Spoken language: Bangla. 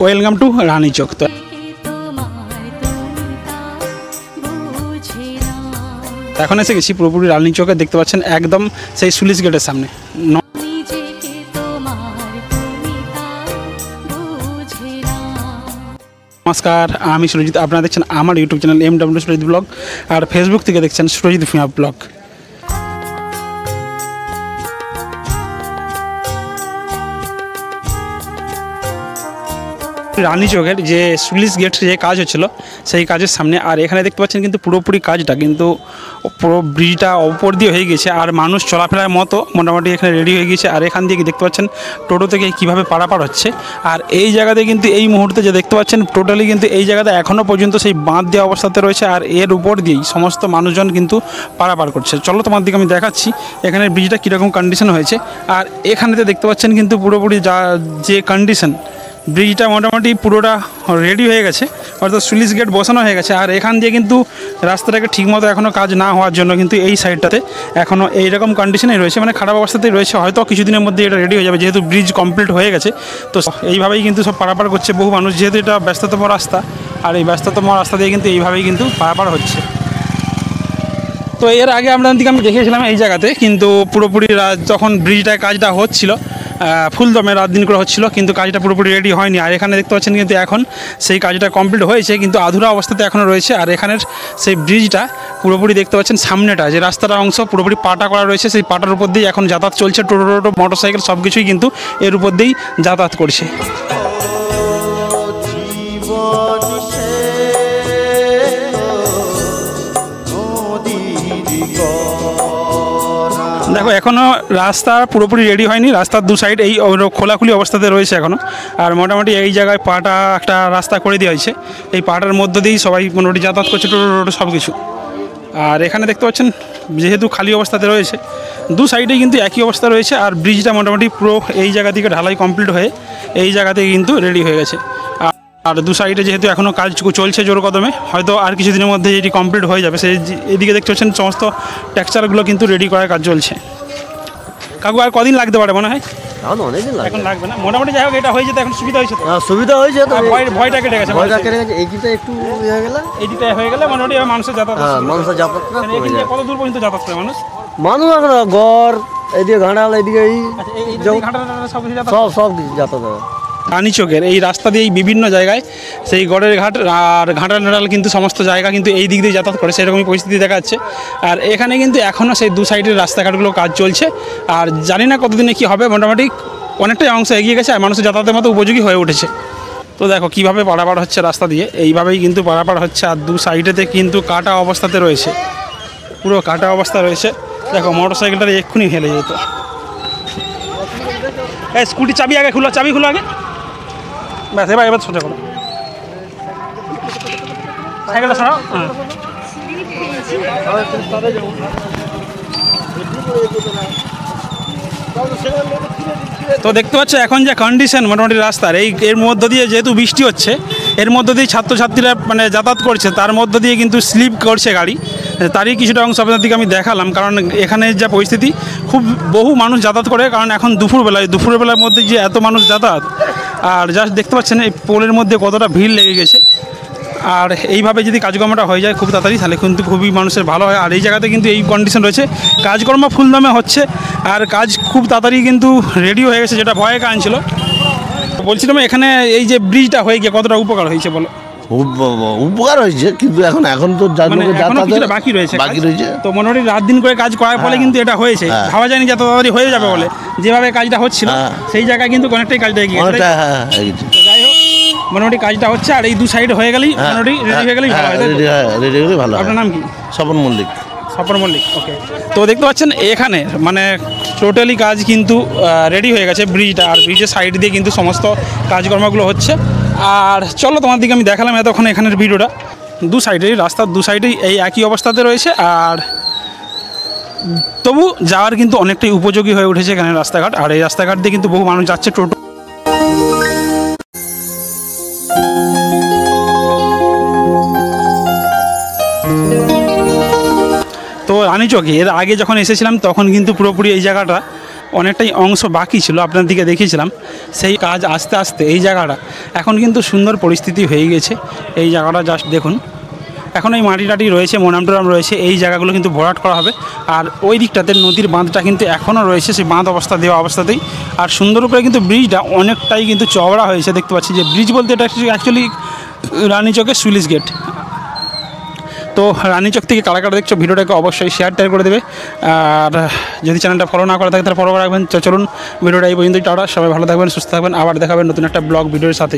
Welcome to Ranichak. তো এখন এসে গেছি পুরোপুরি রানীচকে, দেখতে পাচ্ছেন একদম সেই সুলিশ গেটের সামনে। নমস্কার, আমি সুরজিৎ, আপনারা দেখছেন আমার YouTube channel MW Surajit blog, আর ফেসবুক থেকে দেখছেন সুরজিৎ ফিমা ব্লগ। রানীচকের যে সুলিশ গেট যে কাজ হচ্ছিল সেই কাজের সামনে, আর এখানে দেখতে পাচ্ছেন কিন্তু পুরোপুরি কাজটা কিন্তু পুরো ব্রিজটা ওপর দিয়ে হয়ে গেছে, আর মানুষ চলাফেরার মতো মোটামুটি এখানে রেডি হয়ে গেছে। আর এখান দিয়ে দেখতে পাচ্ছেন টোটো থেকে কীভাবে পারাপার হচ্ছে। আর এই জায়গাতে কিন্তু এই মুহূর্তে যে দেখতে পাচ্ছেন টোটালি কিন্তু এই জায়গাতে এখনও পর্যন্ত সেই বাঁধ দেওয়া অবস্থাতে রয়েছে, আর এর উপর দিয়েই সমস্ত মানুষজন কিন্তু পারাপার করছে। চলো তোমার দিকে আমি দেখাচ্ছি এখানে ব্রিজটা কীরকম কন্ডিশন হয়েছে। আর এখানেতে দেখতে পাচ্ছেন কিন্তু পুরোপুরি যে কন্ডিশন, ব্রিজটা মোটামুটি পুরোটা রেডি হয়ে গেছে, অর্থাৎ সুলিশ গেট বসানো হয়ে গেছে। আর এখান দিয়ে কিন্তু রাস্তাটাকে ঠিকমতো এখনও কাজ না হওয়ার জন্য কিন্তু এই সাইডটাতে এখনও এইরকম কন্ডিশনেই রয়েছে, মানে খারাপ অবস্থাতেই রয়েছে। হয়তো কিছুদিনের মধ্যে এটা রেডি হয়ে যাবে, যেহেতু ব্রিজ কমপ্লিট হয়ে গেছে। তো এইভাবেই কিন্তু সব পারাপার করছে বহু মানুষ, যেহেতু এটা ব্যস্ততম রাস্তা, আর এই ব্যস্ততম রাস্তা দিয়ে কিন্তু এইভাবেই কিন্তু পারাপার হচ্ছে। তো এর আগে আপনাদেরকে আমি দেখিয়েছিলাম এই জায়গাতে, কিন্তু পুরোপুরি যখন ব্রিজটায় কাজটা হচ্ছিল ফুলদমে রাত দিন করে হচ্ছিল, কিন্তু কাজটা পুরোপুরি রেডি হয়নি। আর এখানে দেখতে পাচ্ছেন কিন্তু এখন সেই কাজটা কমপ্লিট হয়েছে, কিন্তু আধুরা অবস্থাতে এখনও রয়েছে। আর এখানের সেই ব্রিজটা পুরোপুরি দেখতে পাচ্ছেন সামনেটা যে রাস্তার অংশ পুরোপুরি পাটা করা রয়েছে, সেই পাটার উপর দিয়ে এখন যাতায়াত চলছে। টোটো মোটরসাইকেল সব কিছুই কিন্তু এর উপর দিয়েই যাতায়াত করছে। দেখো এখনও রাস্তা পুরোপুরি রেডি হয়নি, রাস্তার দু সাইড এই খোলাখুলি অবস্থাতে রয়েছে এখনও। আর মোটামুটি এই জায়গায় পাটা একটা রাস্তা করে দেওয়া হয়েছে, এই পাটার মধ্য দিয়েই সবাই মোটামুটি যাতায়াত করছে, টোটো সব কিছু। আর এখানে দেখতে পাচ্ছেন যেহেতু খালি অবস্থাতে রয়েছে, দু সাইডেই কিন্তু একই অবস্থা রয়েছে। আর ব্রিজটা মোটামুটি পুরো এই জায়গা থেকে ঢালাই কমপ্লিট হয়ে এই জায়গাতে কিন্তু রেডি হয়ে গেছে। আর দু সাইডে যেহেতু এখনও কাজ চলছে জোর কদমে, হয়তো আর কিছুদিনের মধ্যে এটি কমপ্লিট হয়ে যাবে। সেই এদিকে দেখতে পাচ্ছেন সমস্ত টেক্সচারগুলো কিন্তু রেডি করার কাজ চলছে। কাকু আর কদিন লাগতে পারে মনে হয়? এখন লাগবে না, মোটামুটি যাই হোক এটা হয়ে যেতে এখন সুবিধা হয়েছে। সুবিধা হয়েছে, ভয়টা কেটে গেছে, এইদিকটা একটু হয়ে গেলে, এইদিকটা হয়ে গেলে মোটামুটি মানুষের যাতায়াত কত দূর পর্যন্ত যাতায়াত করে মানুষ এখন গড় এইদিকে ঘাটাল এইদিকে সব কিছু যাতায়াত। রানীচকের এই রাস্তা দিয়ে বিভিন্ন জায়গায় সেই গড়ের ঘাট আর ঘাটাল নাটাল কিন্তু সমস্ত জায়গা কিন্তু এই দিক দিয়ে যাতায়াত করে, সেরকমই পরিস্থিতি দেখা যাচ্ছে। আর এখানে কিন্তু এখনও সেই দু সাইডের রাস্তাঘাটগুলো কাজ চলছে, আর জানি না কতদিনে কি হবে, মোটামুটি অনেকটাই অংশ এগিয়ে গেছে আর মানুষের যাতায়াতের মতো উপযোগী হয়ে উঠেছে। তো দেখো কীভাবে পারাপার হচ্ছে রাস্তা দিয়ে, এইভাবেই কিন্তু পারাপার হচ্ছে। আর দু সাইডেতে কিন্তু কাটা অবস্থাতে রয়েছে, পুরো কাটা অবস্থা রয়েছে। দেখো মোটরসাইকেলটা এক্ষুনি হেলে যেত। এই স্কুটি চাবি আগে খুলো, চাবি খুলো আগে, ব্যাস এবার সোজা করো, সাইকেলটা সরাও। তো দেখতে পাচ্ছ এখন যে কন্ডিশন মোটামুটি রাস্তার এর মধ্য দিয়ে যেহেতু বৃষ্টি হচ্ছে, এর মধ্য দিয়ে ছাত্রছাত্রীরা মানে যাতায়াত করছে, তার মধ্য দিয়ে কিন্তু স্লিপ করছে গাড়ি। তারই কিছুটা অংশ আপনাদের দিকে আমি দেখালাম, কারণ এখানে যা পরিস্থিতি খুব বহু মানুষ যাতায়াত করে, কারণ এখন দুপুরবেলার মধ্যে যে এত মানুষ যাতায়াত, আর জাস্ট দেখতে পাচ্ছেন এই পোলের মধ্যে কতটা ভিড় লেগে গেছে। আর এইভাবে যদি কাজকর্মটা হয়ে যায় খুব তাড়াতাড়ি, তাহলে কিন্তু খুবই মানুষের ভালো হয়। আর এই জায়গাতে কিন্তু এই কন্ডিশন রয়েছে, কাজকর্ম ফুলদমে হচ্ছে, আর কাজ খুব তাড়াতাড়ি কিন্তু রেডি হয়ে গেছে, যেটা ভয়ের কারণ ছিল। বলছিলাম এখানে এই যে ব্রিজটা হয়ে গিয়ে কতটা উপকার হয়েছে বলো? উপকার হয়েছে, কিন্তু এখন তো বাকি রয়েছে। তো মোটামুটি রাত দিন করে কাজ করার ফলে কিন্তু এটা হয়েছে, ভাবা যায়নি যে এত তাড়াতাড়ি হয়ে যাবে বলে। যেভাবে কাজটা হচ্ছিল সেই জায়গায় কিন্তু অনেকটাই কাজটা এগিয়ে গেছে। যাই হোক মোটামুটি কাজটা হচ্ছে, আর এই দু সাইড হয়ে গেলেই মোটামুটি রেডি হয়ে গেলেই ভালো। আপনার নাম কি? স্বপন মল্লিক। স্বপন মল্লিক, ওকে। তো দেখতে পাচ্ছেন এখানে মানে টোটালি কাজ কিন্তু রেডি হয়ে গেছে ব্রিজটা, আর ব্রিজের সাইড দিয়ে কিন্তু সমস্ত কাজকর্মগুলো হচ্ছে। আর চলো তোমার দিকে আমি দেখালাম এতক্ষণ এখানের ভিডিওটা, দু সাইডেই রাস্তার দু সাইডেই এই একই অবস্থাতে রয়েছে। আর তবু যাওয়ার কিন্তু অনেকটাই উপযোগী হয়ে উঠেছে এখানে রাস্তাঘাট। আর এই রাস্তাঘাট দিয়ে কিন্তু বহু মানুষ যাচ্ছে, টোটো। তো রানীচকে এর আগে যখন এসেছিলাম তখন কিন্তু পুরোপুরি এই জায়গাটা অনেকটাই অংশ বাকি ছিল, আপনার দিকে দেখিয়েছিলাম। সেই কাজ আস্তে আস্তে এই জায়গাটা এখন কিন্তু সুন্দর পরিস্থিতি হয়ে গেছে। এই জায়গাটা জাস্ট দেখুন, এখন এই মাটি টাটি রয়েছে, মোনাম টোনাম রয়েছে, এই জায়গাগুলো কিন্তু ভরাট করা হবে। আর ওই দিকটাতে নদীর বাঁধটা কিন্তু এখনও রয়েছে, সেই বাঁধ দেওয়া অবস্থাতেই। আর সুন্দর করে কিন্তু ব্রিজটা অনেকটাই কিন্তু চওড়া হয়েছে। দেখতে পাচ্ছি যে ব্রিজ বলতে এটা অ্যাকচুয়ালি রানীচকের সুইচ গেট। তো রানীচক থেকে কারা কারা দেখছো ভিডিওটাকে অবশ্যই শেয়ার করে দেবে। আর যদি চ্যানেলটা ফলো না করে থাকে তাহলে ফলো করে রাখবেন। চলুন ভিডিওটা এই পর্যন্তই, টাটা, সবাই ভালো থাকবেন, সুস্থ থাকবেন, আবার দেখাবেন নতুন একটা ব্লগ ভিডিওর সাথে।